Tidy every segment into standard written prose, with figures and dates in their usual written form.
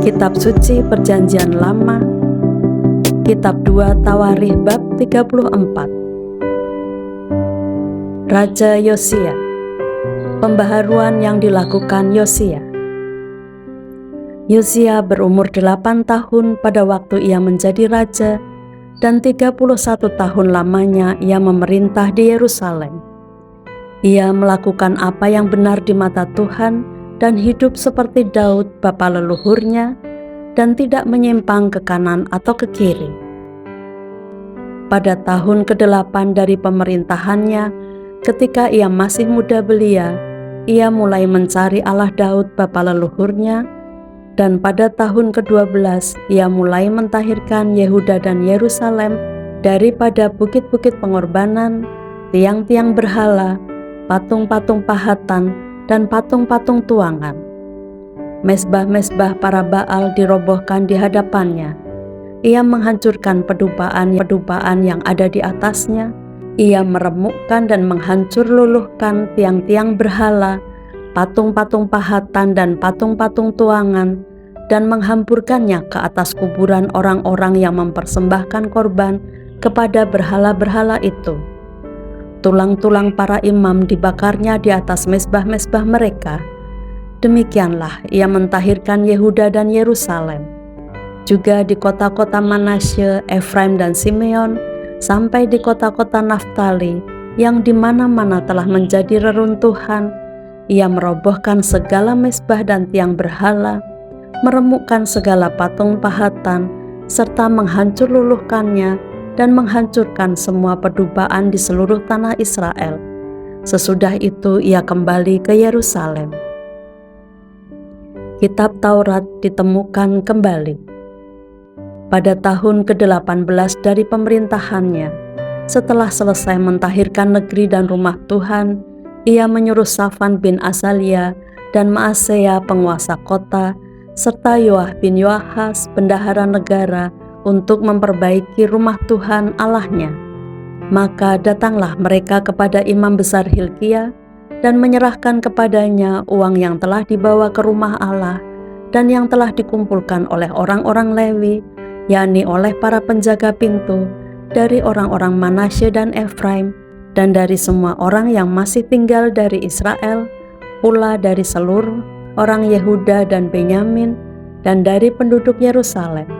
Kitab Suci Perjanjian Lama, Kitab 2 Tawarikh bab 34. Raja Yosia. Pembaharuan yang dilakukan Yosia. Yosia berumur 8 tahun pada waktu ia menjadi raja, dan 31 tahun lamanya ia memerintah di Yerusalem. Ia melakukan apa yang benar di mata Tuhan dan hidup seperti Daud bapa leluhurnya, dan tidak menyimpang ke kanan atau ke kiri. Pada tahun ke-8 dari pemerintahannya, ketika ia masih muda belia, ia mulai mencari Allah Daud bapa leluhurnya, dan pada tahun ke-12 ia mulai mentahirkan Yehuda dan Yerusalem daripada bukit-bukit pengorbanan, tiang-tiang berhala, patung-patung pahatan, dan patung-patung tuangan. Mezbah-mezbah para Baal dirobohkan di hadapannya. Ia menghancurkan pedupaan yang ada di atasnya. Ia meremukkan dan menghancur luluhkan tiang-tiang berhala, patung-patung pahatan dan patung-patung tuangan, dan menghampurkannya ke atas kuburan orang-orang yang mempersembahkan korban kepada berhala-berhala itu. Tulang-tulang para imam dibakarnya di atas mezbah-mezbah mereka. Demikianlah ia mentahirkan Yehuda dan Yerusalem. Juga di kota-kota Manasye, Efraim dan Simeon, sampai di kota-kota Naftali, yang di mana-mana telah menjadi reruntuhan, ia merobohkan segala mezbah dan tiang berhala, meremukkan segala patung pahatan, serta menghancur luluhkannya, dan menghancurkan semua pedupaan di seluruh tanah Israel. Sesudah itu ia kembali ke Yerusalem. Kitab Taurat ditemukan kembali. Pada tahun ke-18 dari pemerintahannya, setelah selesai mentahirkan negeri dan rumah Tuhan, ia menyuruh Safan bin Azalia dan Maaseya penguasa kota, serta Yoah bin Yoahas bendahara negara untuk memperbaiki rumah Tuhan Allahnya. Maka datanglah mereka kepada imam besar Hilkia dan menyerahkan kepadanya uang yang telah dibawa ke rumah Allah dan yang telah dikumpulkan oleh orang-orang Lewi, yakni oleh para penjaga pintu, dari orang-orang Manasye dan Efraim, dan dari semua orang yang masih tinggal dari Israel, pula dari seluruh orang Yehuda dan Benyamin, dan dari penduduk Yerusalem.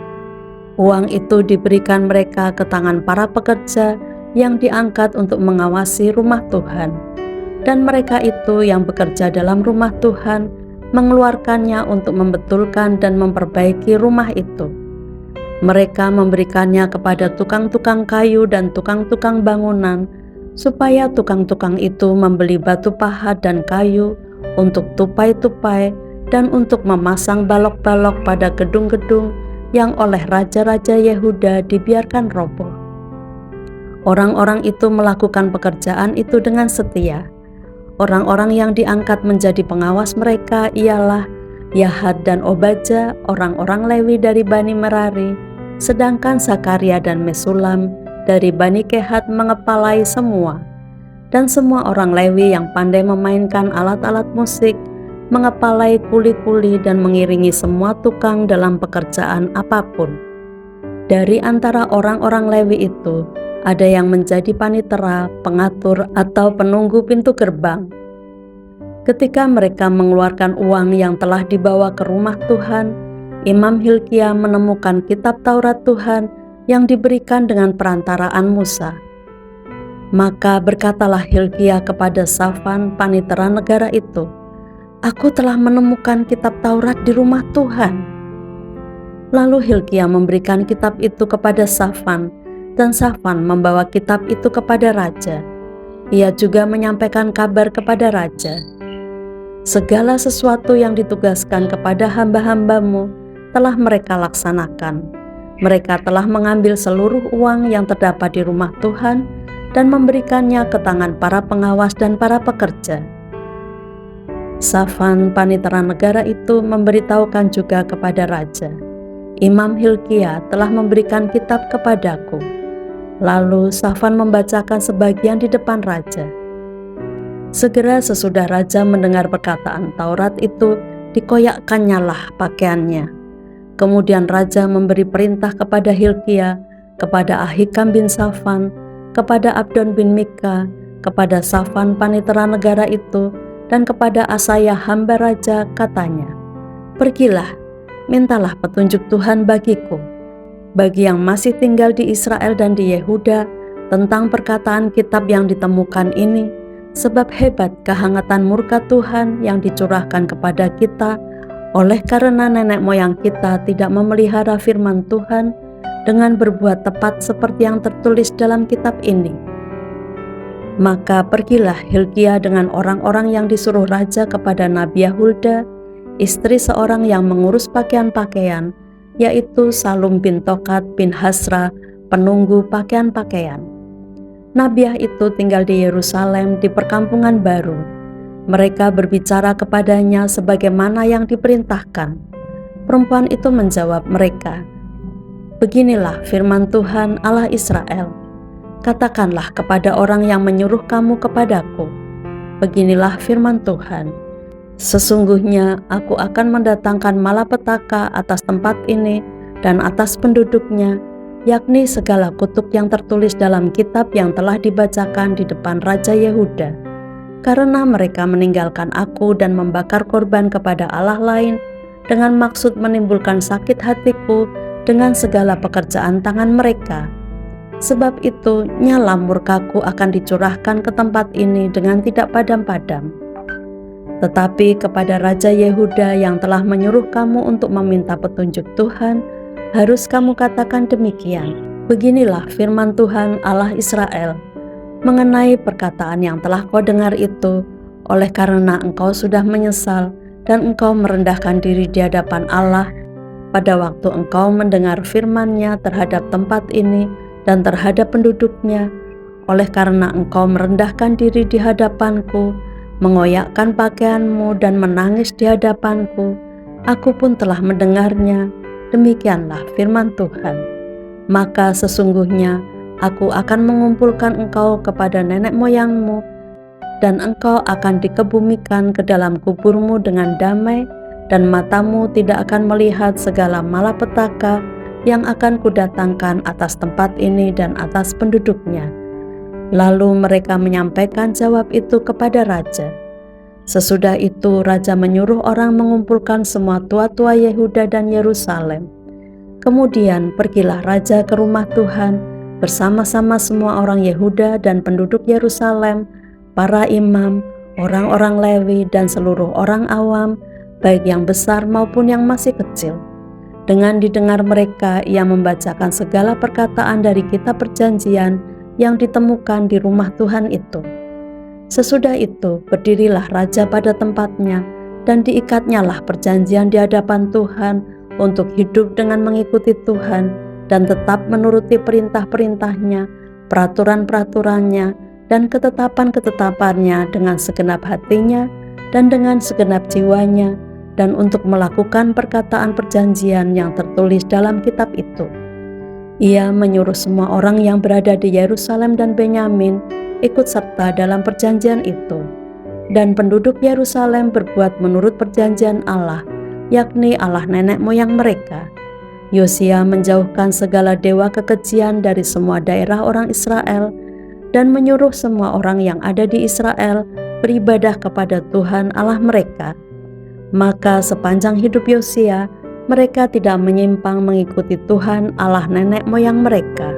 Uang itu diberikan mereka ke tangan para pekerja yang diangkat untuk mengawasi rumah Tuhan. Dan mereka itu yang bekerja dalam rumah Tuhan mengeluarkannya untuk membetulkan dan memperbaiki rumah itu. Mereka memberikannya kepada tukang-tukang kayu dan tukang-tukang bangunan, supaya tukang-tukang itu membeli batu pahat dan kayu untuk tupai-tupai dan untuk memasang balok-balok pada gedung-gedung yang oleh raja-raja Yehuda dibiarkan roboh. Orang-orang itu melakukan pekerjaan itu dengan setia. Orang-orang yang diangkat menjadi pengawas mereka ialah Yahat dan Obaja, orang-orang Lewi dari Bani Merari, sedangkan Zakaria dan Mesulam dari Bani Kehat mengepalai semua. Dan semua orang Lewi yang pandai memainkan alat-alat musik, mengepalai kuli-kuli dan mengiringi semua tukang dalam pekerjaan apapun. Dari antara orang-orang Lewi itu, ada yang menjadi panitera, pengatur, atau penunggu pintu gerbang. Ketika mereka mengeluarkan uang yang telah dibawa ke rumah Tuhan, Imam Hilkia menemukan kitab Taurat Tuhan yang diberikan dengan perantaraan Musa. Maka berkatalah Hilkia kepada Safan, panitera negara itu, "Aku telah menemukan kitab Taurat di rumah Tuhan." Lalu Hilkia memberikan kitab itu kepada Safan, dan Safan membawa kitab itu kepada raja. Ia juga menyampaikan kabar kepada raja, "Segala sesuatu yang ditugaskan kepada hamba-hambamu telah mereka laksanakan. Mereka telah mengambil seluruh uang yang terdapat di rumah Tuhan dan memberikannya ke tangan para pengawas dan para pekerja." Safan, panitera negara itu, memberitahukan juga kepada raja, "Imam Hilkia telah memberikan kitab kepadaku." Lalu Safan membacakan sebagian di depan raja. Segera sesudah raja mendengar perkataan Taurat itu, dikoyakkannyalah pakaiannya. Kemudian raja memberi perintah kepada Hilkia, kepada Ahikam bin Safan, kepada Abdon bin Mika, kepada Safan panitera negara itu, dan kepada Asaya hamba raja, katanya, "Pergilah, mintalah petunjuk Tuhan bagiku, bagi yang masih tinggal di Israel dan di Yehuda, tentang perkataan kitab yang ditemukan ini, sebab hebat kehangatan murka Tuhan yang dicurahkan kepada kita, oleh karena nenek moyang kita tidak memelihara firman Tuhan dengan berbuat tepat seperti yang tertulis dalam kitab ini." Maka pergilah Hilkia dengan orang-orang yang disuruh raja kepada Nabiah Hulda, istri seorang yang mengurus pakaian-pakaian, yaitu Salum bin Tokat bin Hasra, penunggu pakaian-pakaian. Nabiah itu tinggal di Yerusalem di perkampungan baru. Mereka berbicara kepadanya sebagaimana yang diperintahkan. Perempuan itu menjawab mereka, "Beginilah firman Tuhan Allah Israel. Katakanlah kepada orang yang menyuruh kamu kepadaku, beginilah firman Tuhan. Sesungguhnya aku akan mendatangkan malapetaka atas tempat ini dan atas penduduknya, yakni segala kutuk yang tertulis dalam kitab yang telah dibacakan di depan Raja Yehuda. Karena mereka meninggalkan aku dan membakar korban kepada Allah lain dengan maksud menimbulkan sakit hatiku dengan segala pekerjaan tangan mereka. Sebab itu nyala murkaku akan dicurahkan ke tempat ini dengan tidak padam-padam. Tetapi kepada Raja Yehuda yang telah menyuruh kamu untuk meminta petunjuk Tuhan, harus kamu katakan demikian, beginilah firman Tuhan Allah Israel, mengenai perkataan yang telah kau dengar itu, oleh karena engkau sudah menyesal dan engkau merendahkan diri di hadapan Allah, pada waktu engkau mendengar firman-Nya terhadap tempat ini dan terhadap penduduknya, oleh karena engkau merendahkan diri di hadapanku, mengoyakkan pakaianmu dan menangis di hadapanku, aku pun telah mendengarnya, demikianlah firman Tuhan. Maka sesungguhnya aku akan mengumpulkan engkau kepada nenek moyangmu, dan engkau akan dikebumikan ke dalam kuburmu dengan damai, dan matamu tidak akan melihat segala malapetaka yang akan kudatangkan atas tempat ini dan atas penduduknya. Lalu mereka menyampaikan jawab itu kepada raja. Sesudah itu raja menyuruh orang mengumpulkan semua tua-tua Yehuda dan Yerusalem. Kemudian pergilah raja ke rumah Tuhan bersama-sama semua orang Yehuda dan penduduk Yerusalem, para imam, orang-orang Lewi dan seluruh orang awam, baik yang besar maupun yang masih kecil. Dengan didengar mereka, ia membacakan segala perkataan dari kitab perjanjian yang ditemukan di rumah Tuhan itu. Sesudah itu, berdirilah raja pada tempatnya, dan diikatnyalah perjanjian di hadapan Tuhan untuk hidup dengan mengikuti Tuhan dan tetap menuruti perintah-perintahnya, peraturan-peraturannya, dan ketetapan-ketetapannya dengan segenap hatinya dan dengan segenap jiwanya, dan untuk melakukan perkataan perjanjian yang tertulis dalam kitab itu. Ia menyuruh semua orang yang berada di Yerusalem dan Benyamin ikut serta dalam perjanjian itu. Dan penduduk Yerusalem berbuat menurut perjanjian Allah, yakni Allah nenek moyang mereka. Yosia menjauhkan segala dewa kekejian dari semua daerah orang Israel, dan menyuruh semua orang yang ada di Israel beribadah kepada Tuhan Allah mereka. Maka sepanjang hidup Yosia, mereka tidak menyimpang mengikuti Tuhan Allah nenek moyang mereka.